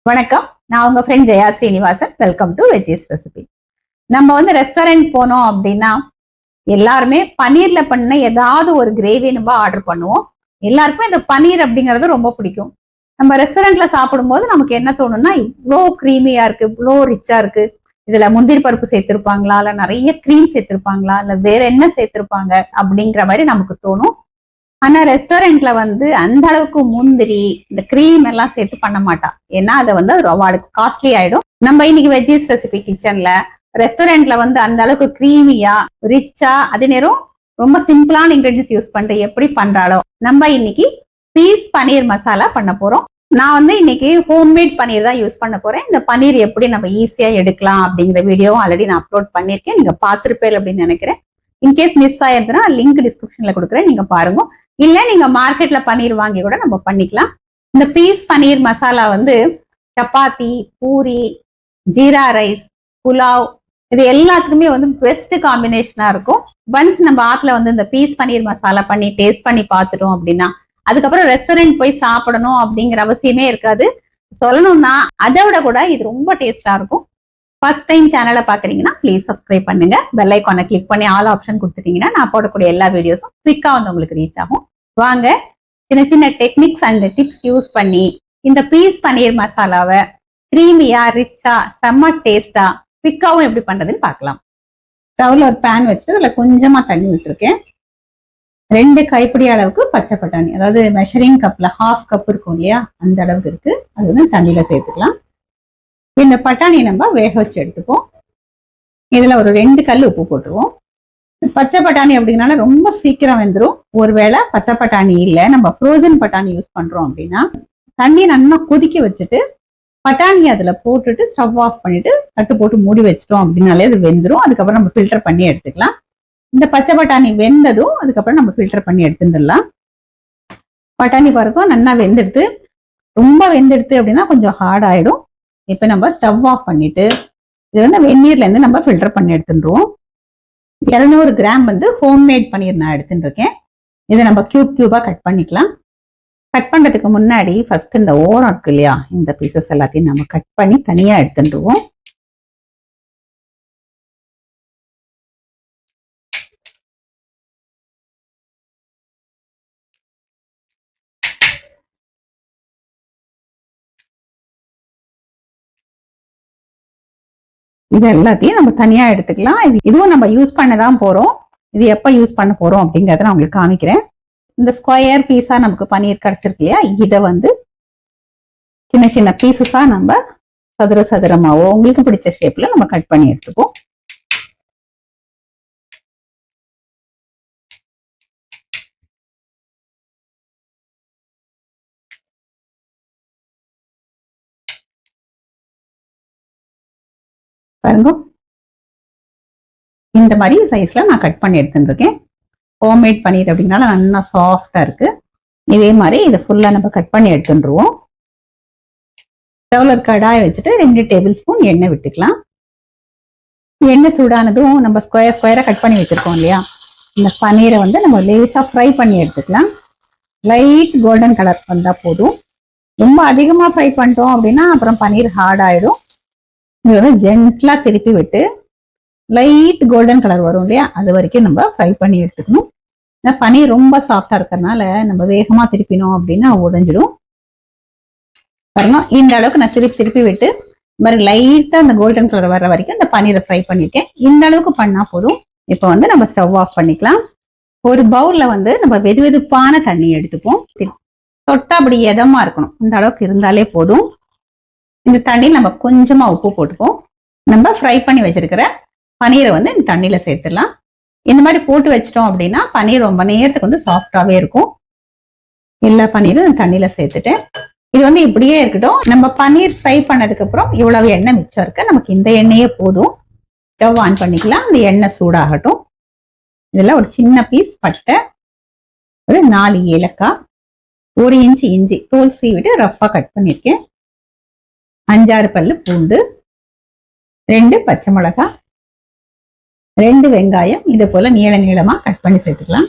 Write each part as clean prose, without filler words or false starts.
வணக்கம். நான் உங்க friend Jaya Srinivasan. Welcome to veggies recipe. நம்ம வந்து ரெஸ்டாரண்ட் போனோம் அப்படின்னா எல்லாருமே பன்னீர்ல பண்ண ஏதாவது ஒரு கிரேவி நம்ம ஆர்டர் பண்ணுவோம். எல்லாருக்குமே இந்த பன்னீர் அப்படிங்கிறது ரொம்ப பிடிக்கும். நம்ம ரெஸ்டாரண்ட்ல சாப்பிடும்போது நமக்கு என்ன தோணும்னா, இவ்வளோ கிரீமியா இருக்கு, இவ்வளோ ரிச்சா இருக்கு, இதுல முந்திரி பருப்பு சேர்த்திருப்பாங்களா, இல்ல நிறைய கிரீம் சேர்த்திருப்பாங்களா, இல்ல வேற என்ன சேர்த்திருப்பாங்க அப்படிங்கிற மாதிரி நமக்கு தோணும். ஆனா ரெஸ்டாரண்ட்ல வந்து அந்த அளவுக்கு முந்திரி இந்த கிரீம் எல்லாம் சேர்த்து பண்ண மாட்டா. ஏன்னா அதை வந்து அவளுக்கு காஸ்ட்லி ஆயிடும். நம்ம இன்னைக்கு வெஜ்ஜீஸ் ரெசிபி கிச்சன்ல ரெஸ்டாரண்ட்ல வந்து அந்த அளவுக்கு கிரீமியா ரிச்சா அதே நேரம் ரொம்ப சிம்பிளான இன்கிரீடியன்ஸ் யூஸ் பண்ணிட்டு எப்படி பண்றாளோ நம்ம இன்னைக்கு பீஸ் பன்னீர் மசாலா பண்ண போறோம். நான் வந்து இன்னைக்கு ஹோம்மேட் பன்னீர் தான் யூஸ் பண்ண போறேன். இந்த பன்னீர் எப்படி நம்ம ஈஸியா எடுக்கலாம் அப்படிங்கிற வீடியோவும் ஆல்ரெடி நான் அப்லோட் பண்ணிருக்கேன். நீங்க பாத்திருப்பேன் அப்படின்னு நினைக்கிறேன். இன்கேஸ் மிஸ் ஆயிருந்தா லிங்க் டிஸ்கிரிப்ஷன்ல கொடுக்குறேன், நீங்க பாருங்க. இல்ல நீங்க மார்க்கெட்ல பன்னீர் வாங்கி கூட நம்ம பண்ணிக்கலாம். இந்த பீஸ் பன்னீர் மசாலா வந்து சப்பாத்தி, பூரி, ஜீரா ரைஸ், புலாவ் இது எல்லாத்துக்குமே வந்து பெஸ்ட் காம்பினேஷனா இருக்கும். ஒன்ஸ் நம்ம ஆத்துல வந்து இந்த பீஸ் பன்னீர் மசாலா பண்ணி டேஸ்ட் பண்ணி பார்த்துட்டோம் அப்படின்னா அதுக்கப்புறம் ரெஸ்டாரண்ட் போய் சாப்பிடணும் அப்படிங்கிற அவசியமே இருக்காது. சொல்லணும்னா அதை விட கூட இது ரொம்ப டேஸ்டா இருக்கும். ஃபர்ஸ்ட் டைம் சேனலை பாக்குறீங்கன்னா ப்ளீஸ் சப்ஸ்கிரைப் பண்ணுங்க. பெல் ஐக்கானை கிளிக் பண்ணி ஆல் ஆப்ஷன் கொடுத்துட்டீங்கன்னா நான் போடக்கூடிய எல்லா வீடியோஸும் குவிக்கா வந்து உங்களுக்கு ரீச் ஆகும். வாங்க சின்ன சின்ன டெக்னிக்ஸ் அண்ட் டிப்ஸ் யூஸ் பண்ணி இந்த பீஸ் பன்னீர் மசாலாவை கிரீமியா ரிச்சா செம்ம டேஸ்டா குவிக்காவும் எப்படி பண்றதுன்னு பார்க்கலாம். ஸ்டவ்ல ஒரு பேன் வச்சுட்டு அதுல கொஞ்சமா தண்ணி விட்டுருக்கேன். 2 கைப்பிடி அளவுக்கு பச்சை பட்டாணி, அதாவது மெஷரிங் கப்ல 1/2 கப் இருக்கும் இல்லையா, அந்த அளவுக்கு இருக்கு. அது வந்து தண்ணியில சேர்த்துக்கலாம். இந்த பட்டாணியை நம்ம வேக வச்சு எடுத்துப்போம். இதுல ஒரு 2 கல் உப்பு போட்டுருவோம். பச்சை பட்டாணி அப்படிங்கனால ரொம்ப சீக்கிரம் வெந்துடும். ஒருவேளை பச்சை பட்டாணி இல்லை, நம்ம ஃப்ரோசன் பட்டாணி யூஸ் பண்றோம் அப்படின்னா தண்ணி நல்லா கொதிக்க வச்சுட்டு பட்டாணி அதுல போட்டுட்டு ஸ்டவ் ஆஃப் பண்ணிட்டு தட்டு போட்டு மூடி வச்சிட்டோம் அப்படின்னாலே அது வெந்துடும். அதுக்கப்புறம் நம்ம ஃபில்டர் பண்ணி எடுத்துக்கலாம். இந்த பச்சை பட்டாணி வெந்ததும் அதுக்கப்புறம் நம்ம ஃபில்டர் பண்ணி எடுத்துடலாம். பட்டாணி பருப்பும் நல்லா வெந்தெடுத்து, ரொம்ப வெந்தெடுத்து அப்படின்னா கொஞ்சம் ஹார்ட் ஆயிடும். இப்ப நம்ம ஸ்டவ் ஆஃப் பண்ணிட்டு இது வந்து வெந்நீர்ல இருந்து நம்ம ஃபில்டர் பண்ணி எடுத்துடுவோம். 200 கிராம் வந்து ஹோம்மேட் பன்னீர் நான் எடுத்துட்டு இருக்கேன். இதை நம்ம கியூபா கட் பண்ணிக்கலாம். கட் பண்றதுக்கு முன்னாடி ஃபர்ஸ்ட் இந்த ஓரம் இருக்கு இல்லையா, இந்த பீசஸ் எல்லாத்தையும் நம்ம கட் பண்ணி தனியா எடுத்துடுவோம். இது எல்லாத்தையும் நம்ம தனியா எடுத்துக்கலாம். இதுவும் நம்ம யூஸ் பண்ணதான் போறோம். இது எப்ப யூஸ் பண்ண போறோம் அப்படிங்கறத நான் உங்களுக்கு காமிக்கிறேன். இந்த ஸ்கொயர் பீஸா நமக்கு பன்னீர் கிடைச்சிருக்கு இல்லையா, இதை வந்து சின்ன சின்ன பீசஸா நம்ம சதுர சதுரமாவோ உங்களுக்கு பிடிச்ச ஷேப்ல நம்ம கட் பண்ணி எடுத்துப்போம். பாருங்க, இந்த மாதிரி சைஸ்ல நான் கட் பண்ணி எடுத்துருக்கேன். ஹோம்மேட் பன்னீர் அப்படின்னால நல்லா சாஃப்டா இருக்கு. இதே மாதிரி இதை ஃபுல்லா நம்ம கட் பண்ணி எடுத்துருவோம். ஸ்டவ்ல கடாயை வச்சுட்டு 2 டேபிள் ஸ்பூன் எண்ணெய் விட்டுக்கலாம். எண்ணெய் சூடானதும் நம்ம ஸ்கொயரா கட் பண்ணி வச்சிருக்கோம் இல்லையா, இந்த பன்னீரை வந்து நம்ம லேசா ஃப்ரை பண்ணி எடுத்துக்கலாம். லைட் கோல்டன் கலர் வந்தா போதும். ரொம்ப அதிகமா ஃப்ரை பண்ணிட்டோம் அப்படின்னா அப்புறம் பன்னீர் ஹார்ட் ஆயிடும். இது வந்து ஜென்ட்லா திருப்பி விட்டு லைட் கோல்டன் கலர் வரும் இல்லையா, அது வரைக்கும் நம்ம ஃப்ரை பண்ணி எடுத்துக்கணும். இந்த பன்னீர் ரொம்ப சாஃப்டா இருக்கிறதுனால நம்ம வேகமா திருப்பினோம் அப்படின்னா உடைஞ்சிடும். பாருங்க, இந்த அளவுக்கு நான் திருப்பி விட்டு இந்த மாதிரி லைட்டா அந்த கோல்டன் கலர் வர்ற வரைக்கும் இந்த பன்னீரை ஃப்ரை பண்ணிருக்கேன். இந்த அளவுக்கு பண்ணா போதும். இப்போ வந்து நம்ம ஸ்டவ் ஆஃப் பண்ணிக்கலாம். ஒரு பவுல்ல வந்து நம்ம வெதுவெதுப்பான தண்ணி எடுத்துப்போம். தொட்டா அப்படி எதமா இருக்கணும், இந்த அளவுக்கு இருந்தாலே போதும். இந்த தண்ணியில் நம்ம கொஞ்சமா உப்பு போட்டுப்போம். நம்ம ஃப்ரை பண்ணி வச்சிருக்கிற பன்னீரை வந்து இந்த தண்ணியில சேர்த்துடலாம். இந்த மாதிரி போட்டு வச்சிட்டோம் அப்படின்னா பன்னீர் ரொம்ப நேரத்துக்கு வந்து சாஃப்டாவே இருக்கும். எல்லா பன்னீரும் தண்ணியில சேர்த்துட்டேன். இது வந்து இப்படியே இருக்கட்டும். நம்ம பன்னீர் ஃப்ரை பண்ணதுக்கு அப்புறம் இவ்வளவு எண்ணெய் மிச்சம் இருக்கு, நமக்கு இந்த எண்ணெயே போதும். ஸ்டவ் ஆன் பண்ணிக்கலாம். இந்த எண்ணெய் சூடாகட்டும். இதெல்லாம் ஒரு சின்ன பீஸ் பட்டை, ஒரு 4 ஏலக்காய், 1 இன்ச் இஞ்சி தோல் சீவிட்டு ரஃபா கட் பண்ணிருக்கேன், 5-6 பல்லு பூண்டு, 2 பச்சை மிளகாய், 2 வெங்காயம் இது போல நீளமா கட் பண்ணி சேர்த்துக்கலாம்.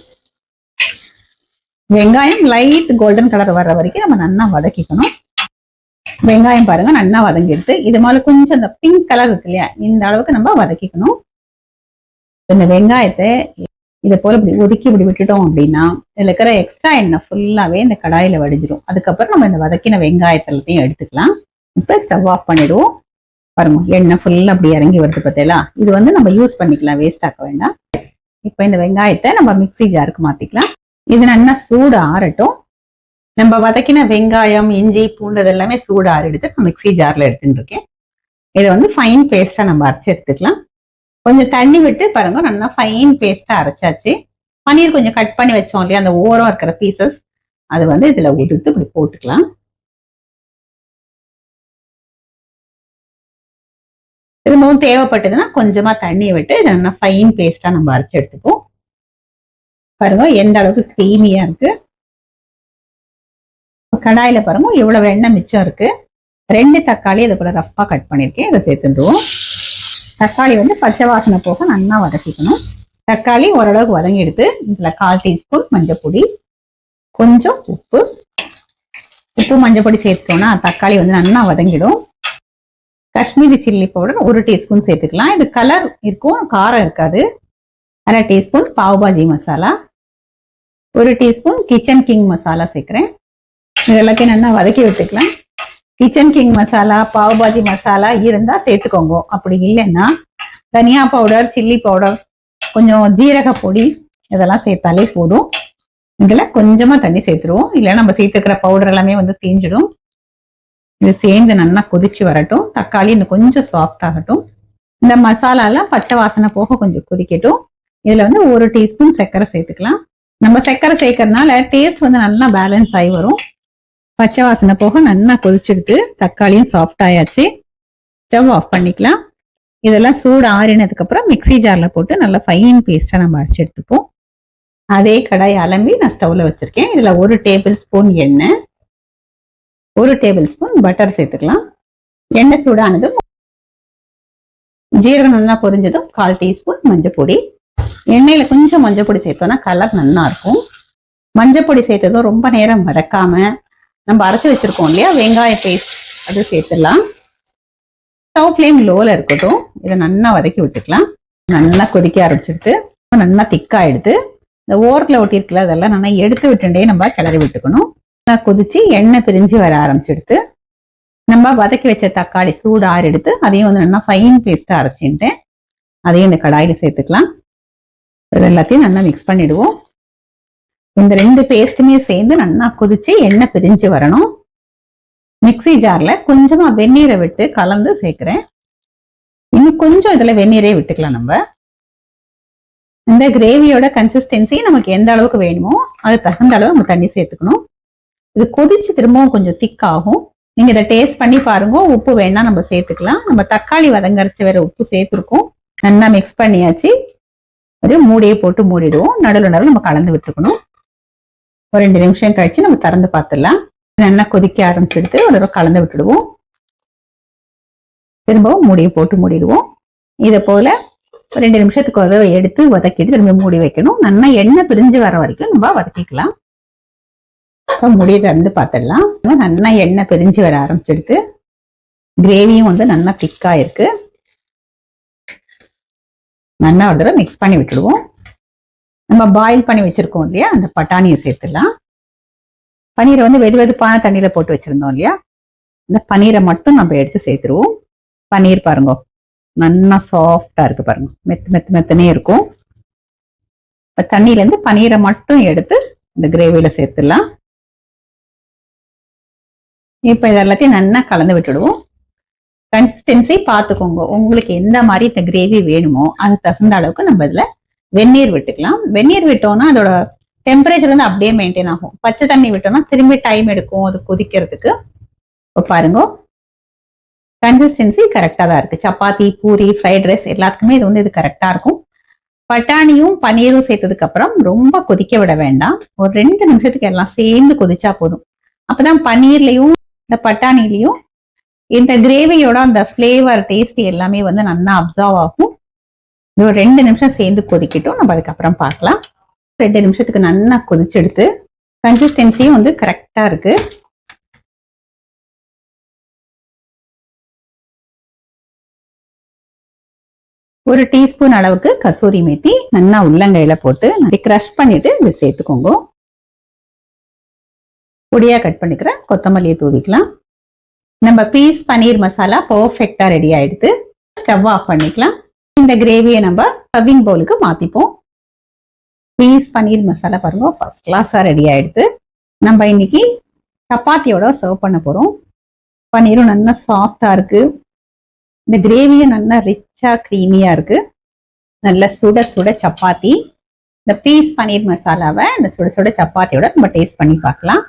வெங்காயம் லைட் கோல்டன் கலர் வர்ற வரைக்கும் நம்ம நல்லா வதக்கிக்கணும். வெங்காயம் பாருங்க நல்லா வதங்கிடுது. இது மேல கொஞ்சம் இந்த பிங்க் கலர் இருக்கு இல்லையா, இந்த அளவுக்கு நம்ம வதக்கிக்கணும். இந்த வெங்காயத்தை இதை போல இப்படி ஒதுக்கி இப்படி விட்டுட்டோம் அப்படின்னா இதுல இருக்கிற எக்ஸ்ட்ரா எண்ணெய் ஃபுல்லாவே இந்த கடாயில வடிஞ்சிடும். அதுக்கப்புறம் நம்ம இந்த வதக்கின வெங்காயத்தையும் எடுத்துக்கலாம். இப்ப ஸ்டவ் ஆஃப் பண்ணிடுவோம். பாருங்க எண்ணெய் ஃபுல்லா அப்படி இறங்கி வருது பார்த்தீங்களா. இது வந்து நம்ம யூஸ் பண்ணிக்கலாம், வேஸ்ட் ஆக்க வேண்டாம். இப்ப இந்த வெங்காயத்தை நம்ம மிக்ஸி ஜாருக்கு மாத்திக்கலாம். இது நல்லா சூடு ஆறட்டும். நம்ம வதக்கின வெங்காயம், இஞ்சி, பூண்டு எல்லாமே சூடு ஆறிடுத்து நான் மிக்ஸி ஜார்ல எடுத்துட்டு இருக்கேன். இதை வந்து ஃபைன் பேஸ்டா நம்ம அரைச்சு எடுத்துக்கலாம். கொஞ்சம் தண்ணி விட்டு பாருங்க நல்லா ஃபைன் பேஸ்டா அரைச்சாச்சு. பன்னீர் கொஞ்சம் கட் பண்ணி வச்சோம் இல்லையா, அந்த ஓரம் இருக்கிற பீசஸ் அது வந்து இதுல உதுத்து இப்படி போட்டுக்கலாம். திரும்பவும் தேவைப்பட்டதுன்னா கொஞ்சமா தண்ணியை விட்டு இதை நல்லா ஃபைன் பேஸ்டா நம்ம அரைச்சு எடுத்துப்போம். பாருங்க எந்த அளவுக்கு கிரீமியா இருக்கு. கடாயில பாருங்க இவ்வளவு எண்ணெய் மிச்சம் இருக்கு. 2 தக்காளி இதை போல ரஃப்பா கட் பண்ணிருக்கேன், இதை சேர்த்துடுவோம். தக்காளி வந்து பச்சை வாசனை போக நல்லா வதக்கிக்கணும். தக்காளி ஓரளவுக்கு வதங்கி எடுத்து இதுல 1/4 டீஸ்பூன் மஞ்சள் பொடி, கொஞ்சம் உப்பு மஞ்சள் பொடி சேர்த்தோம்னா தக்காளி வந்து நல்லா வதங்கிடும். காஷ்மீரி சில்லி பவுடர் 1 டீஸ்பூன் சேர்த்துக்கலாம். இது கலர் இருக்கும், காரம் இருக்காது. 1/2 teaspoon pav bhaji masala, 1 teaspoon kitchen king masala சேர்க்கிறேன். இது எல்லாத்தையும் நல்லா வதக்கி விட்டுக்கலாம். கிச்சன் கிங் மசாலா, பாவ்பாஜி மசாலா இருந்தா சேர்த்துக்கோங்க. அப்படி இல்லைன்னா தனியா பவுடர், சில்லி பவுடர், கொஞ்சம் ஜீரக பொடி இதெல்லாம் சேர்த்தாலே போதும். இதுல கொஞ்சமா தண்ணி சேர்த்துருவோம், இல்லை நம்ம சேர்த்துக்கிற பவுடர் எல்லாமே வந்து தீஞ்சிடும். இது சேர்ந்து நல்லா கொதிச்சு வரட்டும். தக்காளி இன்னும் கொஞ்சம் சாஃப்ட் ஆகட்டும். இந்த மசாலா எல்லாம் பச்சை வாசனை போக கொஞ்சம் கொதிக்கட்டும். இதுல வந்து 1 டீஸ்பூன் சர்க்கரை சேர்த்துக்கலாம். நம்ம சர்க்கரை சேர்க்கறதுனால டேஸ்ட் வந்து நல்லா பேலன்ஸ் ஆகி வரும். பச்சை வாசனை போக நல்லா கொதிச்செடுத்து தக்காளியும் சாஃப்ட் ஆயாச்சு. ஸ்டவ் ஆஃப் பண்ணிக்கலாம். இதெல்லாம் சூடு ஆறினதுக்கு அப்புறம் மிக்ஸி ஜார்ல போட்டு நல்லா ஃபைன் பேஸ்டா நம்ம அரைச்சு எடுத்துப்போம். அதே கடாய் அலம்பி நான் ஸ்டவ்ல வச்சிருக்கேன். இதுல 1 டேபிள் ஸ்பூன் எண்ணெய், 1 டேபிள் ஸ்பூன் பட்டர் சேர்த்துக்கலாம். எண்ணெய் சூடானதும் ஜீரகம் நல்லா பொரிஞ்சதும் 1/4 டீஸ்பூன் மஞ்சள் பொடி. எண்ணெயில கொஞ்சம் மஞ்சள் பொடி சேர்த்தோம்னா கலர் நல்லா இருக்கும். மஞ்சள் பொடி சேர்த்ததும் ரொம்ப நேரம் வதக்காம நம்ம அரைச்சு வச்சிருக்கோம் இல்லையா வெங்காய பேஸ்ட், அது சேர்த்துடலாம். ஸ்டவ் ஃப்ளேம் லோல இருக்கட்டும். இதை நல்லா வதக்கி விட்டுக்கலாம். நல்லா கொதிக்க ஆரம்பிச்சுட்டு நல்லா திக்காயிடுது. இந்த ஓரத்துல ஒட்டிருக்குல அதெல்லாம் நல்லா எடுத்து விட்டுட்டே நம்ம கிளறி விட்டுக்கணும். கொதிச்சு எண்ணெய் பிரிஞ்சு வர ஆரம்பிச்சுடுத்து. நம்ம வதக்கி வச்ச தக்காளி சூடு ஆறு எடுத்து அதையும் வந்து நல்லா ஃபைன் பேஸ்டா அரைச்சிட்டேன். அதையும் இந்த கடாயில சேர்த்துக்கலாம். இது எல்லாத்தையும் நல்லா மிக்ஸ் பண்ணிடுவோம். இந்த 2 பேஸ்ட்டுமே சேர்ந்து நல்லா கொதிச்சு எண்ணெய் பிரிஞ்சு வரணும். மிக்ஸி ஜார்ல கொஞ்சமா வெந்நீரை விட்டு கலந்து சேர்க்கிறேன். இன்னும் கொஞ்சம் இதுல வெந்நீரே விட்டுக்கலாம். நம்ம இந்த கிரேவியோட கன்சிஸ்டன்சி நமக்கு எந்த அளவுக்கு வேணுமோ அது தகுந்த அளவு நம்ம தண்ணி சேர்த்துக்கணும். இது கொதிச்சு திரும்பவும் கொஞ்சம் திக் ஆகும். நீங்க இதை டேஸ்ட் பண்ணி பாருங்க. உப்பு வேணா நம்ம சேர்த்துக்கலாம். நம்ம தக்காளி வதங்கரைச்சு வேற உப்பு சேர்த்துருக்கோம். நல்லா மிக்ஸ் பண்ணியாச்சு. ஒரு மூடியை போட்டு மூடிடுவோம். நடுவில் நம்ம கலந்து விட்டுக்கணும். ஒரு 2 நிமிஷம் கழிச்சு நம்ம திறந்து பார்த்துடலாம். நல்லா கொதிக்க ஆரம்பிச்சுட்டு ஒரு தடவை கலந்து விட்டுடுவோம். திரும்பவும் மூடியை போட்டு மூடிடுவோம். இதை போல 2 நிமிஷத்துக்கு ஒரு எடுத்து வதக்கிட்டு திரும்ப மூடி வைக்கணும். நல்லா எண்ணெய் பிரிஞ்சு வர வரைக்கும் நம்ம வதக்கிக்கலாம். முடியை திறந்து பார்த்துடலாம். நல்லா எண்ணெய் பிரிஞ்சு வர ஆரம்பிச்சுடுத்து. கிரேவியும் வந்து நல்லா திக்கா இருக்கு. நல்லா ஒரு தடவை மிக்ஸ் பண்ணி விட்டுடுவோம். நம்ம பாயில் பண்ணி வச்சிருக்கோம் இல்லையா, அந்த பட்டாணியை சேர்த்துடலாம். பன்னீரை வந்து வெது வெதுப்பான தண்ணியில போட்டு வச்சிருந்தோம் இல்லையா, இந்த பன்னீரை மட்டும் நம்ம எடுத்து சேர்த்துருவோம். பன்னீர் பாருங்க நல்லா சாஃப்டா இருக்கு பாருங்க, மெத்தனே இருக்கும். இப்ப தண்ணியில இருந்து பன்னீரை மட்டும் எடுத்து இந்த கிரேவியில சேர்த்துடலாம். இப்ப இது எல்லாத்தையும் நல்லா கலந்து விட்டுடுவோம். கன்சிஸ்டன்சி பார்த்துக்கோங்க. உங்களுக்கு எந்த மாதிரி இந்த கிரேவி வேணுமோ அது தகுந்த அளவுக்கு நம்ம இதுல வெந்நீர் விட்டுக்கலாம். வெந்நீர் விட்டோம்னா அதோட டெம்பரேச்சர் வந்து அப்படியே மெயின்டைன் ஆகும். பச்சை தண்ணி விட்டோம்னா திரும்பி டைம் எடுக்கும் அது கொதிக்கிறதுக்கு. இப்போ பாருங்க கன்சிஸ்டன்சி கரெக்டா தான் இருக்கு. சப்பாத்தி, பூரி, ஃப்ரைட் ரைஸ் எல்லாத்துக்குமே இது வந்து இது கரெக்டா இருக்கும். பட்டாணியும் பன்னீரும் சேர்த்ததுக்கு அப்புறம் ரொம்ப கொதிக்க விட வேண்டாம். ஒரு 2 நிமிஷத்துக்கு எல்லாம் சேர்ந்து கொதிச்சா போதும். அப்பதான் பன்னீர்லயும் இந்த பட்டாணிலையும் இந்த கிரேவியோட அந்த ஃபிளேவர் டேஸ்ட் எல்லாமே வந்து நல்லா அப்சர்வ் ஆகும். ஒரு 2 நிமிஷம் சேர்ந்து கொதிக்கட்டும். நம்ம அதுக்கப்புறம் பார்க்கலாம். 2 நிமிஷத்துக்கு நல்லா கொதிச்செடுத்து கன்சிஸ்டன்சியும் வந்து கரெக்டா இருக்கு. 1 டீஸ்பூன் அளவுக்கு கசூரி மேத்தி நல்லா உள்ளங்கையில போட்டு கிரஷ் பண்ணிட்டு இது சேர்த்துக்கோங்க. பொடியா கட் பண்ணிக்கிற கொத்தமல்லியை தூவிக்கலாம். நம்ம பீஸ் பன்னீர் மசாலா பர்ஃபெக்டா ரெடி ஆயிடுது. ஸ்டவ் ஆஃப் பண்ணிக்கலாம். இந்த கிரேவியை நம்ம சர்விங் பவுலுக்கு மாத்திப்போம். பீஸ் பன்னீர் மசாலா பாருங்க ஃபர்ஸ்ட் கிளாஸா ரெடி ஆயிடுது. நம்ம இன்னைக்கு சப்பாத்தியோட சர்வ் பண்ண போறோம். பன்னீரும் நல்லா சாஃப்டா இருக்கு. இந்த கிரேவியும் நல்லா ரிச்சா கிரீமியா இருக்கு. நல்ல சுட சுட சப்பாத்தி. இந்த பீஸ் பன்னீர் மசாலாவை இந்த சுட சுட சப்பாத்தியோட நம்ம டேஸ்ட் பண்ணி பார்க்கலாம்.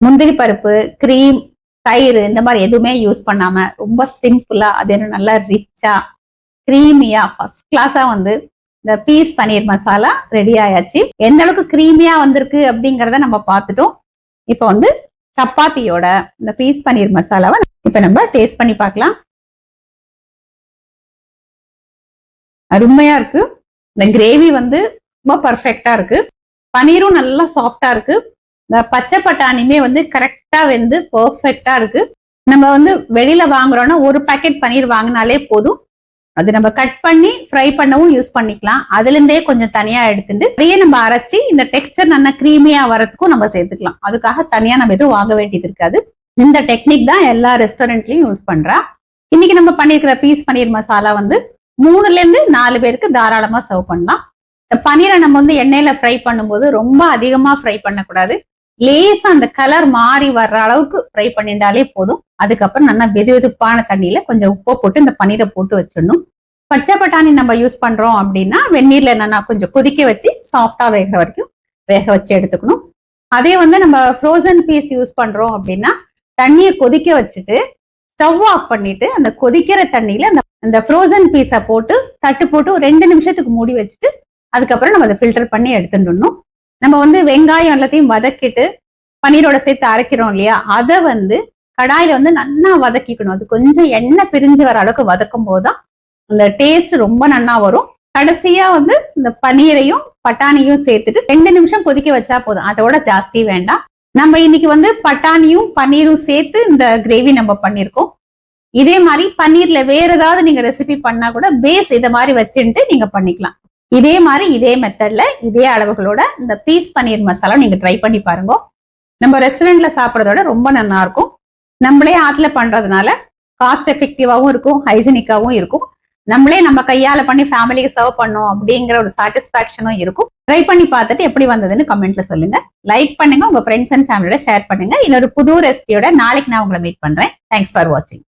முந்திரி பருப்பு, கிரீம், தயிர் இந்த மாதிரி எதுவுமே யூஸ் பண்ணாம ரொம்ப சிம்பிளா அது நல்லா ரிச்சா கிரீமியா ஃபர்ஸ்ட் கிளாஸா வந்து இந்த பீஸ் பன்னீர் மசாலா ரெடி ஆயாச்சு. எந்த அளவுக்கு கிரீமியா வந்திருக்கு அப்படிங்கறத நம்ம பார்த்துட்டோம். இப்ப வந்து சப்பாத்தியோட இந்த பீஸ் பன்னீர் மசாலாவை இப்ப நம்ம டேஸ்ட் பண்ணி பார்க்கலாம். அருமையா இருக்கு. இந்த கிரேவி வந்து ரொம்ப பர்ஃபெக்டா இருக்கு. பன்னீரும் நல்லா சாஃப்டா இருக்கு. இந்த பச்சை பட்டாணியுமே வந்து கரெக்டா வெந்து பர்ஃபெக்டா இருக்கு. நம்ம வந்து வெளியில வாங்குறோம்னா ஒரு பாக்கெட் பன்னீர் வாங்கினாலே போதும். அது நம்ம கட் பண்ணி ஃப்ரை பண்ணவும் யூஸ் பண்ணிக்கலாம். அதுல இருந்தே கொஞ்சம் தனியா எடுத்துட்டு அதையே நம்ம அரைச்சி இந்த டெக்ஸ்டர் நல்லா கிரீமியா வரதுக்கும் நம்ம சேர்த்துக்கலாம். அதுக்காக தனியா நம்ம எதுவும் வாங்க வேண்டியது இருக்காது. இந்த டெக்னிக் தான் எல்லா ரெஸ்டாரண்ட்லயும் யூஸ் பண்றா. இன்னைக்கு நம்ம பண்ணிருக்கிற பீஸ் பன்னீர் மசாலா வந்து 3ல இருந்து 4 பேருக்கு தாராளமா சர்வ் பண்ணலாம். இந்த பன்னீரை நம்ம வந்து எண்ணெயில ஃப்ரை பண்ணும்போது ரொம்ப அதிகமா ஃப்ரை பண்ணக்கூடாது. லேசா அந்த கலர் மாறி வர்ற அளவுக்கு ஃப்ரை பண்ணிட்டாலே போதும். அதுக்கப்புறம் நல்லா வெது வெதுப்பான தண்ணியில கொஞ்சம் உப்பு போட்டு இந்த பன்னீரை போட்டு வச்சிடணும். பச்சை பட்டாணி நம்ம யூஸ் பண்றோம் அப்படின்னா வெந்நீர்ல என்னன்னா கொஞ்சம் கொதிக்க வச்சு சாஃப்டா வேகிற வரைக்கும் வேக வச்சு எடுத்துக்கணும். அதே வந்து நம்ம ஃப்ரோசன் பீஸ் யூஸ் பண்றோம் அப்படின்னா தண்ணியை கொதிக்க வச்சுட்டு ஸ்டவ் ஆஃப் பண்ணிட்டு அந்த கொதிக்கிற தண்ணியில அந்த ஃப்ரோசன் பீஸை போட்டு தட்டு போட்டு ஒரு 2 நிமிஷத்துக்கு மூடி வச்சுட்டு அதுக்கப்புறம் நம்ம அதை ஃபில்டர் பண்ணி எடுத்துடணும். நம்ம வந்து வெங்காயம் எல்லாத்தையும் வதக்கிட்டு பன்னீரோட சேர்த்து அரைக்கிறோம் இல்லையா, அதை வந்து கடாயில வந்து நல்லா வதக்கிக்கணும். அது கொஞ்சம் எண்ணெய் பிரிஞ்சு வர அளவுக்கு வதக்கும் போதுதான் அந்த டேஸ்ட் ரொம்ப நல்லா வரும். கடைசியா வந்து இந்த பன்னீரையும் பட்டாணியும் சேர்த்துட்டு 2 நிமிஷம் கொதிக்க வச்சா போதும். அதோட ஜாஸ்தி வேண்டாம். நம்ம இன்னைக்கு வந்து பட்டாணியும் பன்னீரும் சேர்த்து இந்த கிரேவி நம்ம பண்ணிருக்கோம். இதே மாதிரி பன்னீர்ல வேற ஏதாவது நீங்க ரெசிபி பண்ணா கூட பேஸ் இதை மாதிரி வச்சுட்டு நீங்க பண்ணிக்கலாம். இதே மாதிரி இதே மெத்தட்ல இதே அளவுகளோட இந்த பீஸ் பன்னீர் மசாலா நீங்க ட்ரை பண்ணி பாருங்க. நம்ம ரெஸ்டாரண்ட்ல சாப்பிட்றதோட ரொம்ப நல்லா இருக்கும். நம்மளே ஆட்ல பண்றதுனால காஸ்ட் எஃபெக்டிவாவும் இருக்கும், ஹைஜீனிக்காவும் இருக்கும். நம்மளே நம்ம கையால பண்ணி ஃபேமிலிக்கு சர்வ் பண்ணோம் அப்படிங்கிற ஒரு சாட்டிஸ்பாக்சனும் இருக்கும். ட்ரை பண்ணி பார்த்துட்டு எப்படி வந்ததுன்னு கமெண்ட்ல சொல்லுங்க. லைக் பண்ணுங்க, உங்க ஃப்ரெண்ட்ஸ் அண்ட் ஃபேமிலியோட ஷேர் பண்ணுங்க. இன்னொரு புது ரெசிபியோட நாளைக்கு நான் உங்களை மீட் பண்றேன். தேங்க்ஸ் ஃபார் வாட்சிங்.